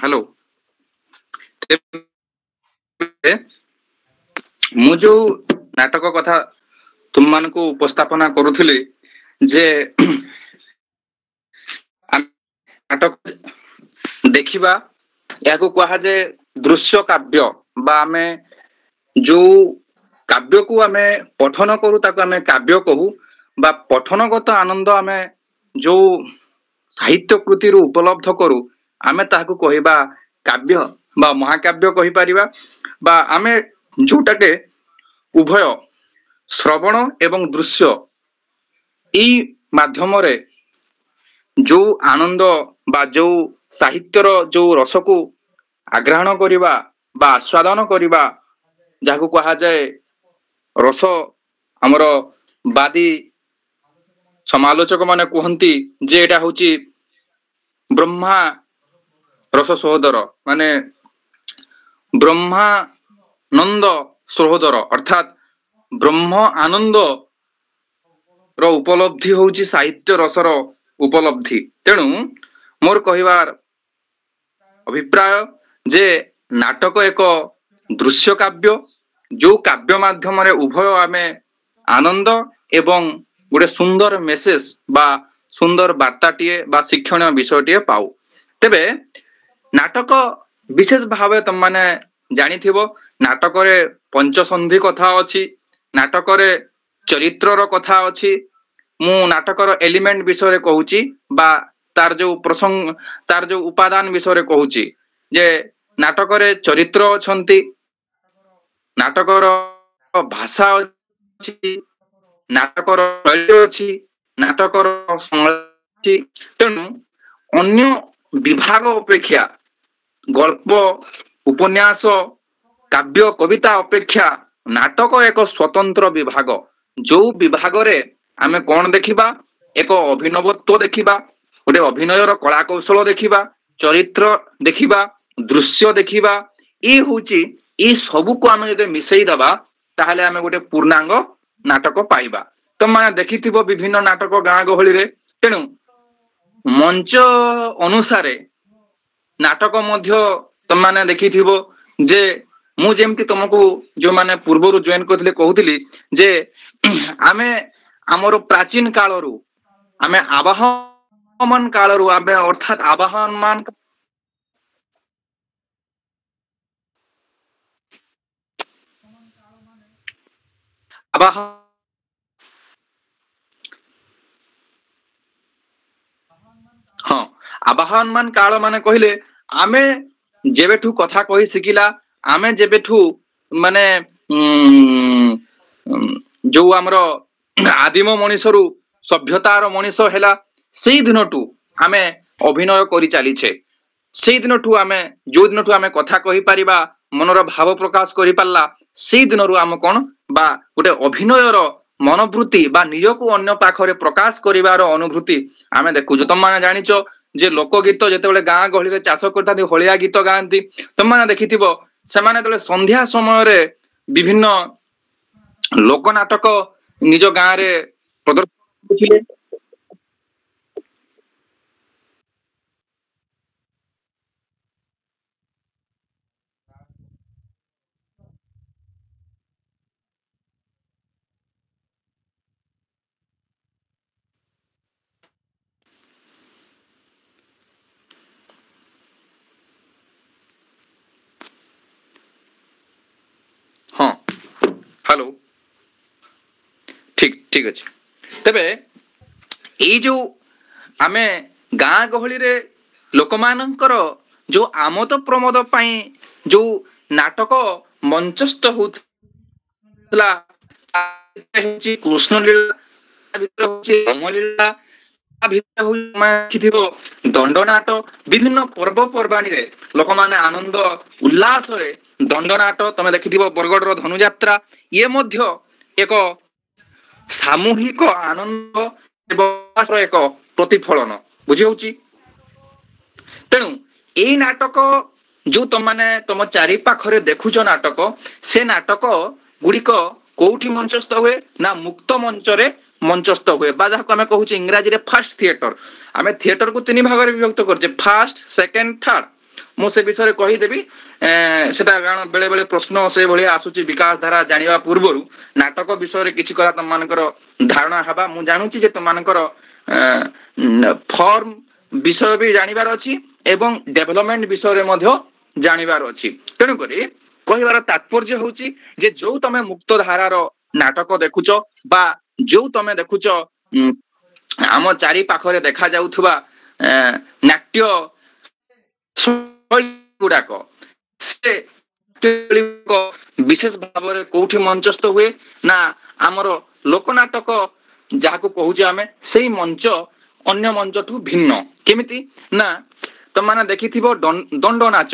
Hello मु जो नाटक कथा तुम मान को उपस्थापना करुथिली जे नाटक देखिबा याको कहा जे दृश्य काव्य बा आमे जो काव्य को आमे पठन करू ताको आमे काव्य कहू बा पठनगत आनंद आमे जो साहित्य कृति रु उपलब्ध करू आमे ताहाको कहिबा काव्य बा महाकाव्य कहि परिबा बा आमे जोटाके उभय श्रवण एवं दृश्य ई माध्यम रे जो आनंद बा जो साहित्यर जो रस को आग्रहण करिबा बा आस्वादन करिबा जाको कहा जाए रस हमर बादी समालोचक माने कहंती जे एटा होची ब्रह्मा रस सहोदर माने ब्रह्मानंद सहोदर अर्थात ब्रह्म आनंद रो उपलब्धि होची साहित्य रसर उपलब्धि। तेणु मोर कहिबार अभिप्राय जे नाटक एक दृश्य काव्य जो काव्य माध्यम रे उभय आमे आनंद एवं गोटे सुंदर मेसेज बा सुंदर वार्ताटीए बा शिक्षणीय विषयटीए पाऊ। तेबे नाटक विशेष भाव तुम माने जानिथिबो नाटक रे पंचसंधि कथा अछि, नाटक रे चरित्र रो कथा अछि। मु नाटक रो एलिमेंट विषय रे कहूची बा तार जो प्रसंग तार जो उपादान विषय रे कहूची जे नाटक रे चरित्र अछंती, नाटक रो भाषा अछि, नाटक रो शैली अछि, नाटक रो संगति। तेणु अन्य विभाग अपेक्षा गल्प उपन्यास काव्य कविता अपेक्षा नाटक एक स्वतंत्र विभाग जो विभाग रे आमे कोन देखिबा एक अभिनवत्व देखिबा गोटे अभिनयर कला कौशल देखिबा चरित्र देखिबा दृश्य देखिबा ई होची ई सब को आमे जदे मिसई दबा ताहले आमे गोटे पूर्णांग नाटक पाइबा। तुम माने देखिथिबो विभिन्न नाटक गाँ गहली रे। तेणु मंच अनुसारे नाटक मध्य तुम माने देखिथिबो जे मु जेमति तुमको जो माने पूर्वरु जॉइन करथिले कहउथिली जे आमे हमर प्राचीन कालरू आमे आवाहन कालरू आमे अर्थात आवाहन हाँ आवाहन मान काल माने कहले आमे जेबेठू कथा कहि सिकिला आमे जेबेठू माने जो हमरो आदिम मनुष्यरू सभ्यतार मनुष्य हैला सेई दिनटू आमे अभिनय करि चालिछे। सेई दिनटू आमे जो दिनटू आमे कथा कहि परिबा मनर भाव प्रकाश करि पारला सेई दिनरू आम कोन बा गोटे अभिनयर मनोवृत्ति बा निजको अन्य पाखरे प्रकाश करिवार अनुभूति आमे देखु। तुम माने जानिचो जे लोकगीत जेतेबेले गाँ गहली रे चाष करथांती होलिया गीत गांती तुम माने देखिथिबो सेमाने तले संध्या समय रे विभिन्न लोक नाटक निज गाँ रे प्रदर्शन करथिले। हाँ हेलो ठीक ठीक अच्छे। तेबे एई जो आमे गाँ गहली रे लोकमानंकर जो आमोद प्रमोद पाई जो नाटक मंचस्थ होतला होची कृष्ण लीला भितर होची रामलीला भितर होथिबो दंडनाट विभिन्न पर्व पर्वाणी रे लोक माने आनंद उल्लास रे दंडनाट तमे देखिथिबो बरगड़ रो धनुयात्रा ये मध्य एक सामूहिक आनंद एवं एक प्रतिफलन बुझी होची। तेणु एई नाटक जो तुम माने तुम चारि पाखरे देखुछ नाटक से नाटक गुड़िक कोठी मंचस्थ हुए ना मुक्त मंच रे मंचस्थ हुए बा जहाँ आम कहूँ इंग्राजी रे फास्ट थिएटर आम थिएटर को तीन भाग में विभक्त करछे फास्ट सेकेंड थर्ड ମୁଁ ସେ ବିଷୟରେ କହିଦେବି ସେଟା କାରଣ ବେଳେ ବେଳେ ପ୍ରଶ୍ନ ସେ ଭଳିଆ ଆସୁଛି ବିକାଶ ଧାରା ଜାଣିବା ପୂର୍ବରୁ ନାଟକ ବିଷୟରେ କିଛି କଥା ତମମାନଙ୍କର ଧାରଣା ହେବା ମୁଁ ଜାଣୁଛି ଯେ ତମମାନଙ୍କର ଫର୍ମ ବିଷୟ ବି ଜାଣିବାର ଅଛି ଏବଂ ଡେଭଲପମେଣ୍ଟ ବିଷୟରେ ମଧ୍ୟ ଜାଣିବାର ଅଛି ତେଣୁକରି କହିବାର ତାତ୍ପର୍ଯ୍ୟ ହେଉଛି ଯେ ଯୋଉ ତମେ ମୁକ୍ତ ଧାରାର ନାଟକ ଦେଖୁଛ ବା ଯୋଉ ତମେ ଦେଖୁଛ ଆମ ଚାରି ପାଖରେ ଦେଖାଯାଉଥିବା ନାଟ୍ୟ ଗୁଡାକ ସେ ବିଶେଷ ଭାବରେ କୋଉଠି ମଞ୍ଚସ୍ଥ ହୁଏ ନା ଆମର ଲୋକନାଟକ ଯାହାକୁ କହୁଛେ ଆମେ ସେଇ ମଞ୍ଚ ଅନ୍ୟ ମଞ୍ଚଠୁ ଭିନ୍ନ କେମିତି ନା ତମମାନେ ଦେଖିଥିବ ଦଣ୍ଡ ନାଚ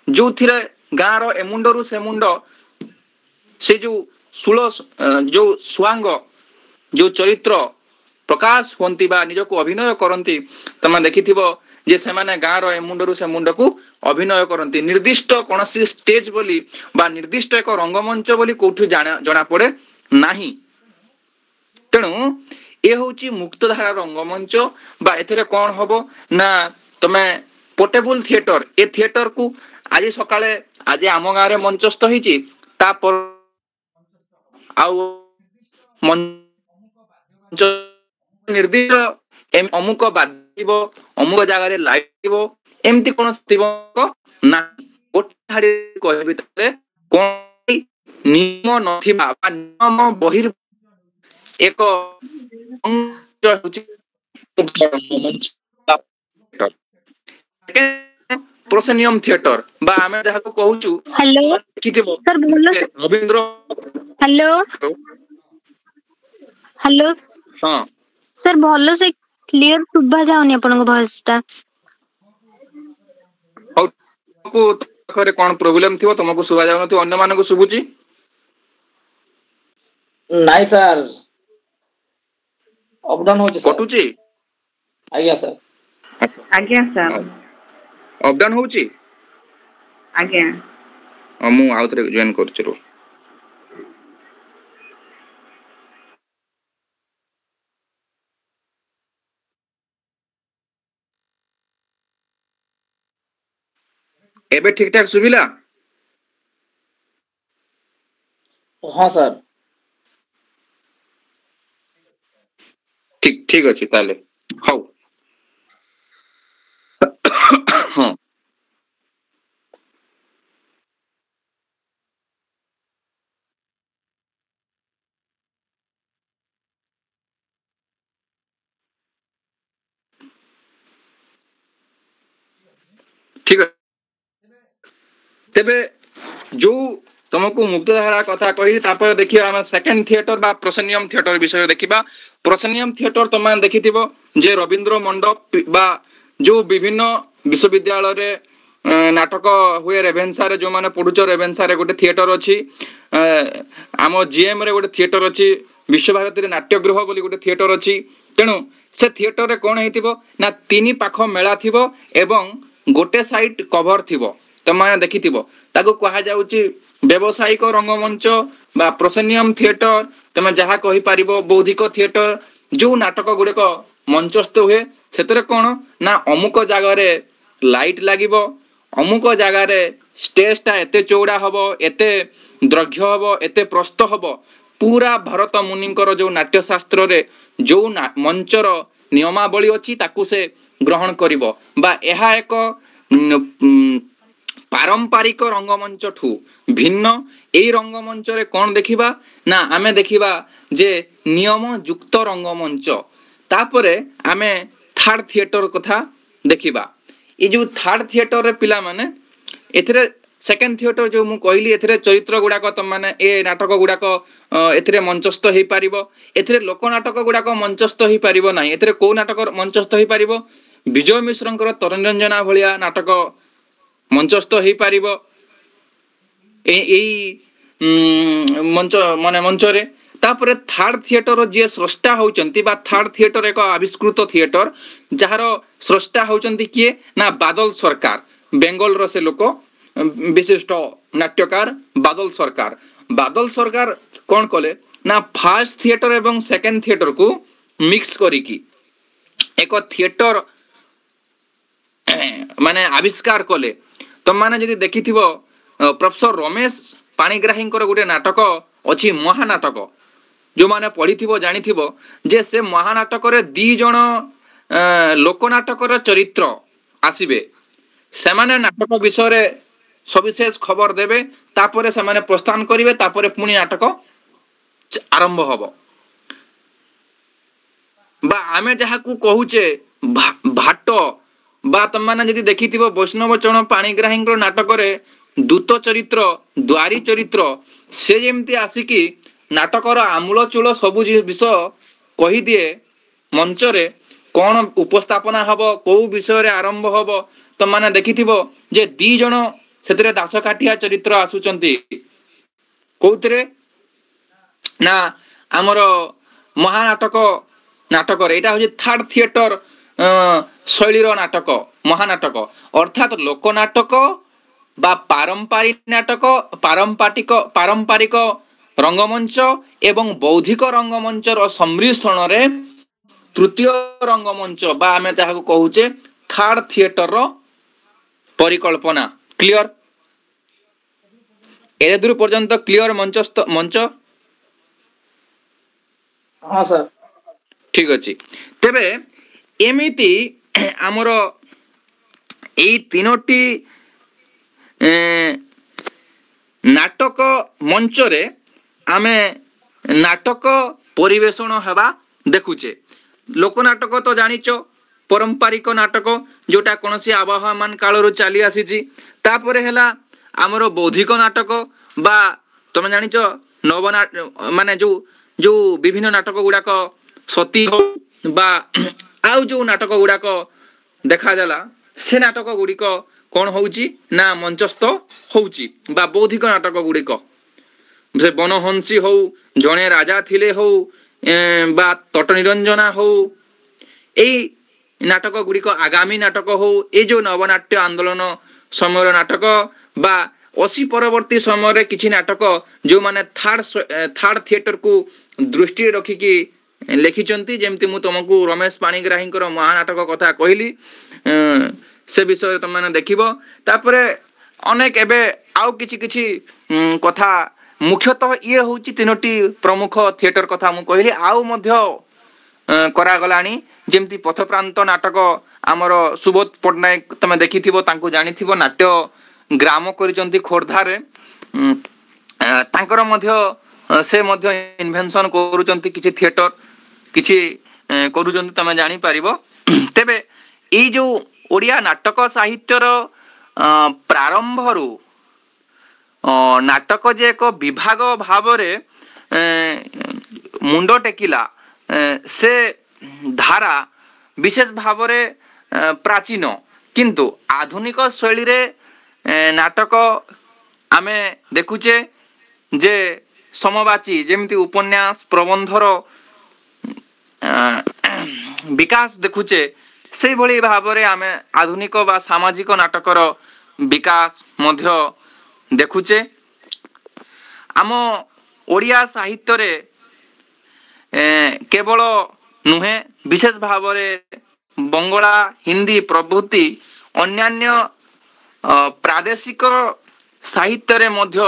ଯୋଉଥିରେ ଗାଁର ଏମୁଣ୍ଡରୁ ସେ ମୁଣ୍ଡ ସେ ଯୋଉ ଶୂଳ ଯୋଉ ସ୍ୱାଙ୍ଗ ଯୋଉ ଚରିତ୍ର ପ୍ରକାଶ ହୁଅନ୍ତି ବା ନିଜକୁ ଅଭିନୟ କରନ୍ତି ତମେ ଦେଖିଥିବ ଯେ ସେମାନେ ଗାଁର ଏମୁଣ୍ଡରୁ ସେ ମୁଣ୍ଡକୁ ଅଭିନୟ କରନ୍ତି ନିର୍ଦ୍ଦିଷ୍ଟ କୌଣସି ଷ୍ଟେଜ ବୋଲି ବା ନିର୍ଦ୍ଦିଷ୍ଟ ଏକ ରଙ୍ଗମଞ୍ଚ ବୋଲି କୋଉଠି ଜଣା ପଡେ ନାହିଁ ତେଣୁ ଏ ହଉଛି ମୁକ୍ତଧାରା ରଙ୍ଗମଞ୍ଚ ବା ଏଥିରେ କଣ ହବ ନା ତମେ ପୋର୍ଟେବୁଲ ଥିଏଟର ଏ ଥିଏଟର କୁ ଆଜି ସକାଳେ ଆଜି ଆମ ଗାଁରେ ମଞ୍ଚସ୍ଥ ହେଇଛି ତାପରେ ଆଉ ମଞ୍ଚ ନିର୍ଦ୍ଦିଷ୍ଟ ଅମୁକ ବାଜିବ ଅମୁକ ଜାଗାରେ ଲାଗିବ ଏମିତି କଣ ନାହିଁ ଗୋଟେ କହିବି ତାହେଲେ କଣ ନିୟମ ନଥିବା ବା ନିୟମ ବହିର୍ ଏକ ପ୍ରୋସେନିୟମ ଥିଏଟର ବା ଆମେ ଯାହାକୁ କହୁଛୁ ରବୀନ୍ଦ୍ର ହ୍ୟାଲୋ ହଁ सर भलो से क्लियर सुबा जाउनी आपनक वॉइस टा को तखरे कोन प्रॉब्लम थियो तुमको सुबा जाउन थियो अन्य मानको सुबुची नाही सर अप डाउन होची सर कटुची आज्ञा सर अप डाउन होची आज्ञा मु आउथरे जॉइन करछु रो एबे ठीक ठाक सुविला हां सर ठीक ठीक अछि ताले हौ हां ठीक तेबे जो तुमको मुक्तधारा कथा कही तापर देखिए हम सेकंड थिएटर बा प्रोसेनियम थिएटर विषय देखिबा प्रोसेनियम थिएटर तुम देखिथिबो जे रविंद्र मंडप बा जो विभिन्न विश्वविद्यालय रे नाटक हुए रेभेन्सा रे जो माने पढुचो रेभेन्सा रे गोटे थिएटर अछि आम जीएम रे गोटे थिएटर अछि विश्वभारती रे नाट्यगृह बोली गोटे थिएटर अछि तेणु से थिएटर रे कोन हेतिबो ना तीन पाख मेला थिबो एवं गोटे साइड कवर थिबो तमाने देखिथिबो ताको कहा जाउची व्यवसायिक रंगमंच बा प्रोसेनियम थिएटर तमे जहा कहि पारिबो बौद्धिक थिएटर जो नाटक गुडे मंचस्थ हुए सेतरे कोन ना अमुक जगह रे लाइट लागिबो अमुक जगह रे स्टेज ता एते चौड़ा हबो एते द्रघ्य हबो एते प्रस्थ हबो पूरा भरत मुनिंकर जो नाट्य शास्त्र रे जो मंचर नियमावली अछि ताकू से ग्रहण करिवो बा एहा एक पारंपरिक रंगमंच ठू भिन्न एई रंगमंच रे कोन देखिबा ना आमे देखिबा जे नियम युक्त रंगमंच तापरे आमे थर्ड थिएटर कथा देखिबा ए जो थर्ड थिएटर रे पिला माने एथिरे सेकंड थिएटर जो मु कहली एथिरे चरित्र गुडा को तम माने ए नाटक गुडा को एथिरे मंचस्थ हेई पारिबो एथिरे लोक नाटक गुडा को मंचस्थ हेई पारिबो नाही एथिरे को नाटक मंचस्थ हेई पारिबो विजय मिश्रंकर तरंजना भलिया नाटक मंचस्थ हेई पारिबो मंच माने मंच रे तापरे थर्ड थिएटर जे स्रष्टा होचंती बा थर्ड थिएटर एक आविष्कृत थिएटर जहार स्रष्टा होचंती किए ना बादल सरकार बेंगल रो से लोक विशिष्ट नाट्यकार बादल सरकार कौन कले ना फर्स्ट थिएटर एवं सेकंड थिएटर को मिक्स करिकी एक थिएटर माने आविष्कार कले ତମମାନେ ଯଦି ଦେଖିଥିବ ପ୍ରୋଫେସର ରମେଶ ପାଣିଗ୍ରାହୀଙ୍କର ଗୋଟେ ନାଟକ ଅଛି ମହାନାଟକ, ଯେଉଁମାନେ ପଢିଥିବ ଜାଣିଥିବ ଯେ ସେ ମହାନାଟକରେ 2 ଜଣ ଲୋକନାଟକର ଚରିତ୍ର ଆସିବେ। ସେମାନେ ନାଟକ ବିଷୟରେ ସବିଶେଷ ଖବର ଦେବେ, ତାପରେ ସେମାନେ ପ୍ରସ୍ଥାନ କରିବେ, ତାପରେ ପୁଣି ନାଟକ ଆରମ୍ଭ ହବ। বা ଆମେ ଯାହାକୁ କହୁଛେ ଭାଟ, বা ତମମାନେ ଯଦି ଦେଖିଥିବ ବୈଷ୍ଣବ ଚରଣ ପାଣିଗ୍ରାହୀଙ୍କ ନାଟକରେ ଦୂତ ଚରିତ୍ର, ଦ୍ୱାରୀ ଚରିତ୍ର, ସେ ଯେମିତି ଆସିକି ନାଟକର ଆମୂଳ ଚୂଳ ସବୁ ବିଷୟ କହିଦିଏ ମଞ୍ଚରେ, କଣ ଉପସ୍ଥାପନା ହବ, କୋଉ ବିଷୟରେ ଆରମ୍ଭ ହବ। ତମମାନେ ଦେଖିଥିବ ଯେ 2 ଜଣ ସେଥିରେ ଦାସକାଠିଆ ଚରିତ୍ର ଆସୁଛନ୍ତି। କୋଉଥିରେ ନା ଆମର ମହାନାଟକ ନାଟକରେ। ଏଇଟା ହଉଛି 3rd ଥିଏଟର ଶୈଳୀର ନାଟକ ମହାନାଟକ, ଅର୍ଥାତ୍ ଲୋକନାଟକ বা ପାରମ୍ପାରିକ ରଙ୍ଗମଞ୍ଚ ଏବଂ ବୌଦ୍ଧିକ ରଙ୍ଗମଞ୍ଚର ସମ୍ମିଶ୍ରଣରେ ତୃତୀୟ ରଙ୍ଗମଞ୍ଚ ବା ଆମେ ଯାହାକୁ କହୁଛେ 3rd ଥିଏଟରର ପରିକଳ୍ପନା। କ୍ଲିୟର? ଏ ଦୂର ପର୍ଯ୍ୟନ୍ତ କ୍ଲିୟର ମଞ୍ଚ? ହଁ ସାର୍। ଠିକ ଅଛି। ତେବେ ଏମିତି ଆମର ଏଇ 3ଟି ନାଟକ ମଞ୍ଚରେ ଆମେ ନାଟକ ପରିବେଷଣ ହେବା ଦେଖୁଛେ। ଲୋକନାଟକ ତ ଜାଣିଛ, ପାରମ୍ପାରିକ ନାଟକ, ଯୋଉଟା କୌଣସି ଆବହମାନ କାଳରୁ ଚାଲି ଆସିଛି। ତାପରେ ହେଲା ଆମର ବୌଦ୍ଧିକ ନାଟକ, বা ତମେ ଜାଣିଛ ମାନେ ଯୋଉ ବିଭିନ୍ନ ନାଟକ ଗୁଡାକ ସତୀ বা ଆଉ ଯୋଉ ନାଟକ ଗୁଡାକ ଦେଖାଦେଲା, ସେ ନାଟକ ଗୁଡିକ କଣ ହଉଛି ନା ମଞ୍ଚସ୍ଥ ହଉଛି। ବା ବୌଦ୍ଧିକ ନାଟକ ଗୁଡିକ, ସେ ବନହଂସୀ ହଉ, ଜଣେ ରାଜା ଥିଲେ ହଉ, ବା ତଟ ନିରଞ୍ଜନା ହଉ, ଏଇ ନାଟକ ଗୁଡିକ ଆଗାମୀ ନାଟକ ହଉ, ଏଇ ଯୋଉ ନବନାଟ୍ୟ ଆନ୍ଦୋଳନ ସମୟର ନାଟକ, ବା 80 ପରବର୍ତ୍ତୀ ସମୟରେ କିଛି ନାଟକ ଯୋଉମାନେ 3rd ଥିଏଟରକୁ ଦୃଷ୍ଟିରେ ରଖିକି ଲେଖିଛନ୍ତି, ଯେମିତି ମୁଁ ତମକୁ ରମେଶ ପାଣିଗ୍ରାହୀଙ୍କର ମହାନାଟକ କଥା କହିଲି, ସେ ବିଷୟରେ ତମମାନେ ଦେଖିବ। ତାପରେ ଅନେକ ଏବେ ଆଉ କିଛି କଥା, ମୁଖ୍ୟତଃ ଇଏ ହଉଛି 3ଟି ପ୍ରମୁଖ ଥିଏଟର କଥା ମୁଁ କହିଲି। ଆଉ ମଧ୍ୟ କରାଗଲାଣି, ଯେମିତି ପଥପ୍ରାନ୍ତ ନାଟକ ଆମର ସୁବୋଧ ପଟ୍ଟନାୟକ ତମେ ଦେଖିଥିବ, ତାଙ୍କୁ ଜାଣିଥିବ, ନାଟ୍ୟ ଗ୍ରାମ କରିଛନ୍ତି ଖୋର୍ଦ୍ଧାରେ। ତାଙ୍କର ମଧ୍ୟ ସେ ମଧ୍ୟ ଇନଭେନସନ କରୁଛନ୍ତି କିଛି ଥିଏଟର, କିଛି କରୁଛନ୍ତି, ତମେ ଜାଣିପାରିବ। ତେବେ ଏଇ ଯୋଉ ଓଡ଼ିଆ ନାଟକ ସାହିତ୍ୟର ପ୍ରାରମ୍ଭରୁ ନାଟକ ଯେ ଏକ ବିଭାଗ ଭାବରେ ମୁଣ୍ଡ ଟେକିଲା, ସେ ଧାରା ବିଶେଷ ଭାବରେ ପ୍ରାଚୀନ। କିନ୍ତୁ ଆଧୁନିକ ଶୈଳୀରେ ନାଟକ ଆମେ ଦେଖୁଛେ ଯେ ସମବାଚୀ, ଯେମିତି ଉପନ୍ୟାସ ପ୍ରବନ୍ଧର ବିକାଶ ଦେଖୁଛେ, ସେଇଭଳି ଭାବରେ ଆମେ ଆଧୁନିକ ବା ସାମାଜିକ ନାଟକର ବିକାଶ ମଧ୍ୟ ଦେଖୁଛେ। ଆମ ଓଡ଼ିଆ ସାହିତ୍ୟରେ କେବଳ ନୁହେଁ, ବିଶେଷ ଭାବରେ ବଙ୍ଗଳା, ହିନ୍ଦୀ ପ୍ରଭୃତି ଅନ୍ୟାନ୍ୟ ପ୍ରାଦେଶିକ ସାହିତ୍ୟରେ ମଧ୍ୟ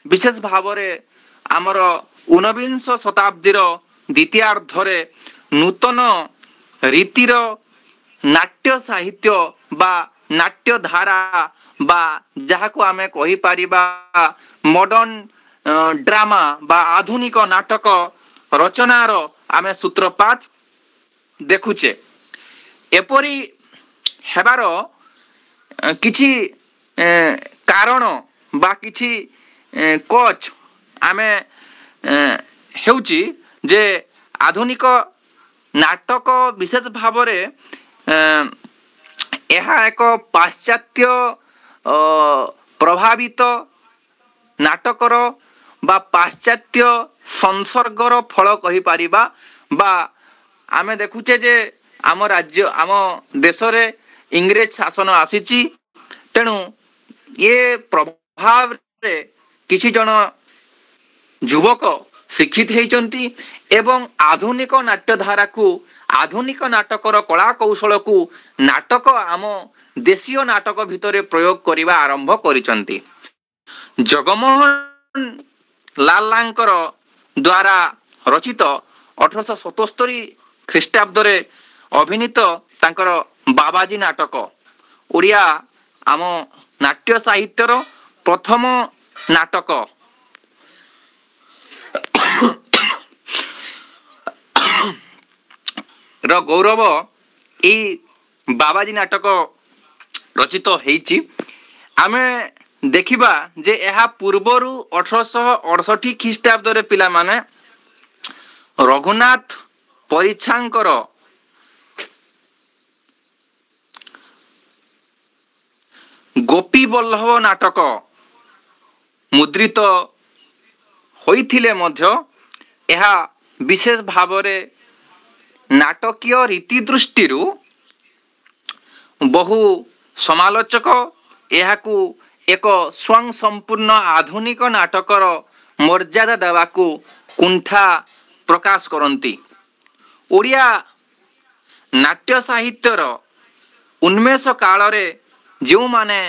ବିଶେଷ ଭାବରେ ଆମର 19ବିଂଶ ଶତାବ୍ଦୀର ଦ୍ୱିତୀୟାର୍ଦ୍ଧରେ ନୂତନ ରୀତିର ନାଟ୍ୟ ସାହିତ୍ୟ ବା ନାଟ୍ୟ ଧାରା, ବା ଯାହାକୁ ଆମେ କହିପାରିବା ମଡର୍ଣ୍ଣ ଡ୍ରାମା ବା ଆଧୁନିକ ନାଟକ ରଚନାର ଆମେ ସୂତ୍ରପାତ ଦେଖୁଛେ। ଏପରି ହେବାର କିଛି କାରଣ ବା କିଛି କୋଚ୍ ଆମେ ହେଉଛି ଯେ ଆଧୁନିକ ନାଟକ ବିଶେଷ ଭାବରେ ଏହା ଏକ ପାଶ୍ଚାତ୍ୟ ପ୍ରଭାବିତ ନାଟକର ବା ପାଶ୍ଚାତ୍ୟ ସଂସର୍ଗର ଫଳ କହିପାରିବା। ବା ଆମେ ଦେଖୁଛେ ଯେ ଆମ ଦେଶରେ ଇଂରେଜ ଶାସନ ଆସିଛି, ତେଣୁ ଏ ପ୍ରଭାବରେ କିଛି ଜଣ ଯୁବକ ଶିକ୍ଷିତ ହେଇଛନ୍ତି ଏବଂ ଆଧୁନିକ ନାଟ୍ୟ ଧାରାକୁ, ଆଧୁନିକ ନାଟକର କଳା କୌଶଳକୁ ନାଟକ ଆମ देशीय नाटक भितर प्रयोग करने आरंभ करिसंती। जगमोहन लालांकर द्वारा रचित 1877 ख्रीष्टाब्द रे अभिनीत तांकर बाबाजी नाटक ओडिया आम नाट्य साहित्यर प्रथम नाटक। र गौरव ई बाबाजी नाटक रचित हेइची। आमे देखिबा जे एहा पूर्वरु 1868 ख्रीष्टाब्द रे पिला माने रघुनाथ परिछांकर गोपी बल्लभ नाटक मुद्रित होइथिले मध्य एहा विशेष भावरे नाटकीय रीति दृष्टिरु बहु समालोचक एहाकू एक स्वयं संपूर्ण आधुनिक नाटकर मर्यादा देवाकू कुंठा प्रकाश करती। ओडिया नाट्य साहित्यर उन्मेष काल रे जो माने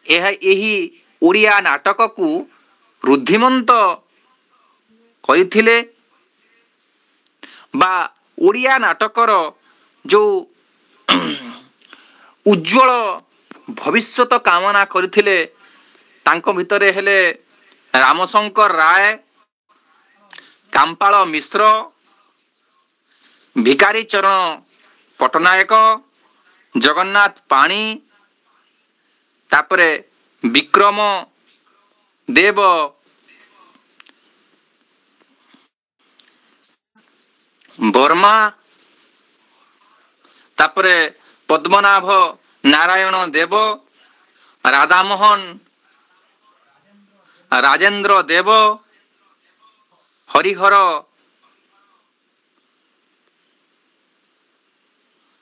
एही ओडिया नाटक को रुद्धिमंत करिथिले बा ओडिया नाटकर जो उज्जवल भविष्यत कामना करथिले तांको भितरे हेले रामशंकर राय, कांपाल मिश्र, भिकारी चरण पटनायक, जगन्नाथ पाणी, तापरे विक्रम देव वर्मा, तापरे पद्मनाभ नारायण देव, राधामोहन राजेंद्र देव, हरिहर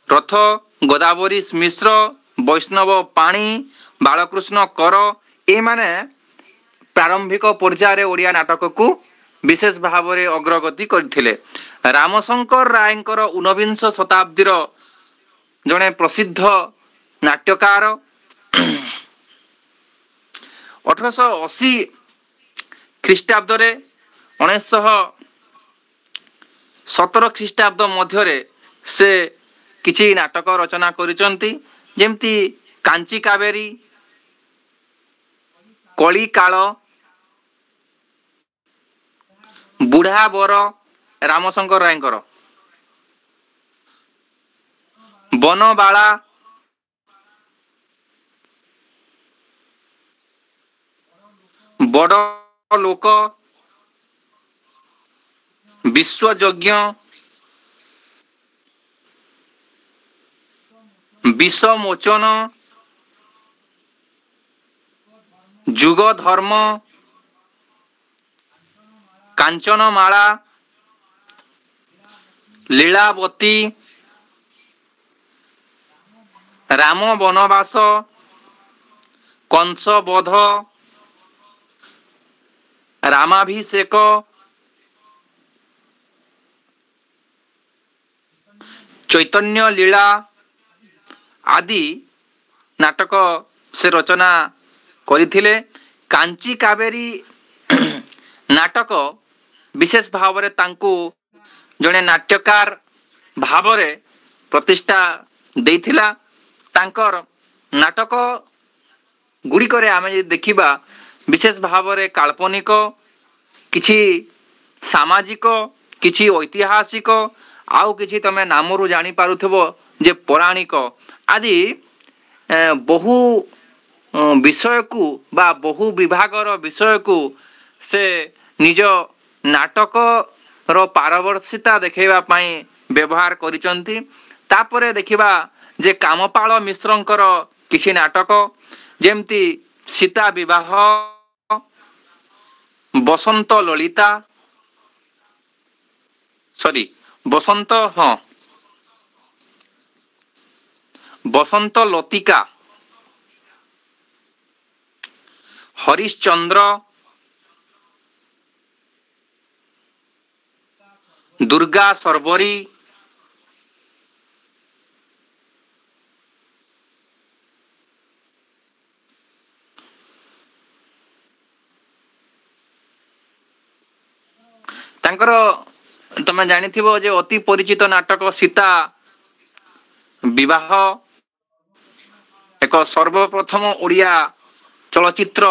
रथ, गोदावरी मिश्र, वैष्णव पाणी, बालकृष्ण कर ए माने प्रारंभिक पर्यायर ओडिया नाटक को विशेष भाव में अग्रगति करथिले। रामशंकर रायंकर 19 शताब्दीर जड़े प्रसिद्ध नाट्यकार 1880 ख्रीष्टाब्द रे 1917 ख्रीष्टाब्द मध्य से किछि नाटक रचना करिसंती जेमती कांची कावेरी, कली काल, बुढ़ा बर रामशंकर रायंकर, बनबाला, बड़ लोक, विश्वयज्ञ, विषमोचन, जुग धर्म, कांचनमाला, लीलावती, राम वनवास, कंसवध, रामाभिषेक, चैतन्य लीला आदि नाटक से रचना करिथिले। कांची कावेरी नाटक विशेष भाव में तांकू जड़े नाट्यकार भाव में प्रतिष्ठा देइथिला। तांकर नाटक गुड़िकरे आमे देखिबा विशेष भाव में काल्पनिक, किछि सामाजिक, किछि ऐतिहासिक, आउ किछि तमे नामरु जानी पारुथबो जे पौराणिक आदि बहु विषय को बा बहु विभागर विषय को से निज नाटक रो पारदर्शिता देखैबा पई व्यवहार करिसंती। तापरे देखिबा जे कामपाल मिश्रंकर किछि नाटक जेमती सीता विवाह, बसंत ललिता, बसंत लतिका, हरिश्चंद्र, दुर्गा सरबरी, ତାଙ୍କର ତମେ ଜାଣିଥିବ ଯେ ଅତି ପରିଚିତ ନାଟକ ସୀତା ବିବାହ ଏକ ସର୍ବପ୍ରଥମ ଓଡ଼ିଆ ଚଳଚ୍ଚିତ୍ର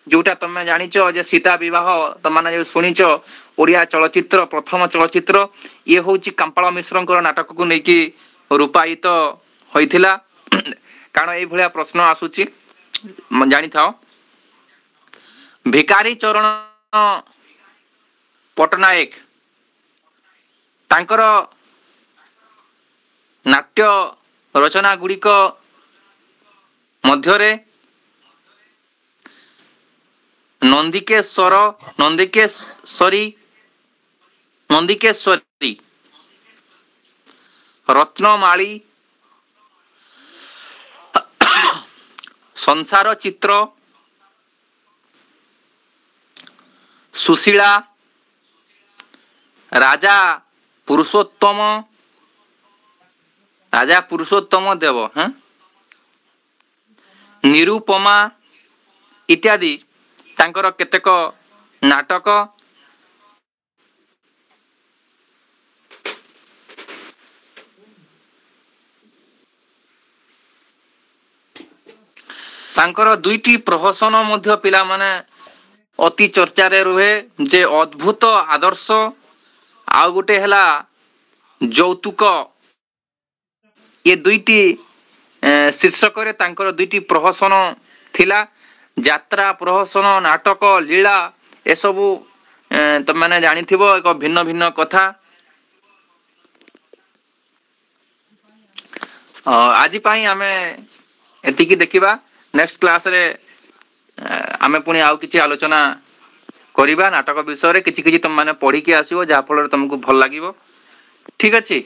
ଯୋଉଟା ତମେ ଜାଣିଛ ଯେ ସୀତା ବିବାହ ତମାନେ ଯୋଉ ଶୁଣିଛ ଓଡ଼ିଆ ଚଳଚ୍ଚିତ୍ର ପ୍ରଥମ ଚଳଚ୍ଚିତ୍ର ଇଏ ହଉଛି କାମ୍ପାଳ ମିଶ୍ରଙ୍କର ନାଟକକୁ ନେଇକି ରୂପାୟିତ ହୋଇଥିଲା। କାରଣ ଏଇଭଳିଆ ପ୍ରଶ୍ନ ଆସୁଛି ଜାଣିଥାଅ। ଭିକାରୀ ଚରଣ ପଟ୍ଟନାୟକ ତାଙ୍କର ନାଟ୍ୟ ରଚନା ଗୁଡ଼ିକ ମଧ୍ୟରେ ନନ୍ଦିକେଶ୍ୱରୀ ରତ୍ନମାଳୀ ସଂସାର ଚିତ୍ର ସୁଶୀଳା ରାଜା ପୁରୁଷୋତ୍ତମ ଦେବ ନିରୁପମା ଇତ୍ୟାଦି ତାଙ୍କର କେତେକ ନାଟକ। ତାଙ୍କର ଦୁଇଟି ପ୍ରହସନ ମଧ୍ୟ ପିଲାମାନେ ଅତି ଚର୍ଚ୍ଚାରେ ରୁହେ ଯେ ଅଦ୍ଭୁତ ଆଦର୍ଶ ଆଉ ଗୋଟେ ହେଲା ଯୌତୁକ। ଏ ଦୁଇଟି ଶୀର୍ଷକରେ ତାଙ୍କର ଦୁଇଟି ପ୍ରହସନ ଥିଲା। ଯାତ୍ରା ପ୍ରହସନ ନାଟକ ଲୀଳା ଏସବୁ ତମାନେ ଜାଣିଥିବ ଏକ ଭିନ୍ନ ଭିନ୍ନ କଥା। ଆଜି ପାଇଁ ଆମେ ଏତିକି ଦେଖିବା। ନେକ୍ସଟ କ୍ଲାସରେ ଆମେ ପୁଣି ଆଉ କିଛି ଆଲୋଚନା କରିବା ନାଟକ ବିଷୟରେ। କିଛି କିଛି ତମମାନେ ପଢିକି ଆସିବ ଯାହା ଫଳରେ ତମକୁ ଭଲ ଲାଗିବ। ଠିକ ଅଛି।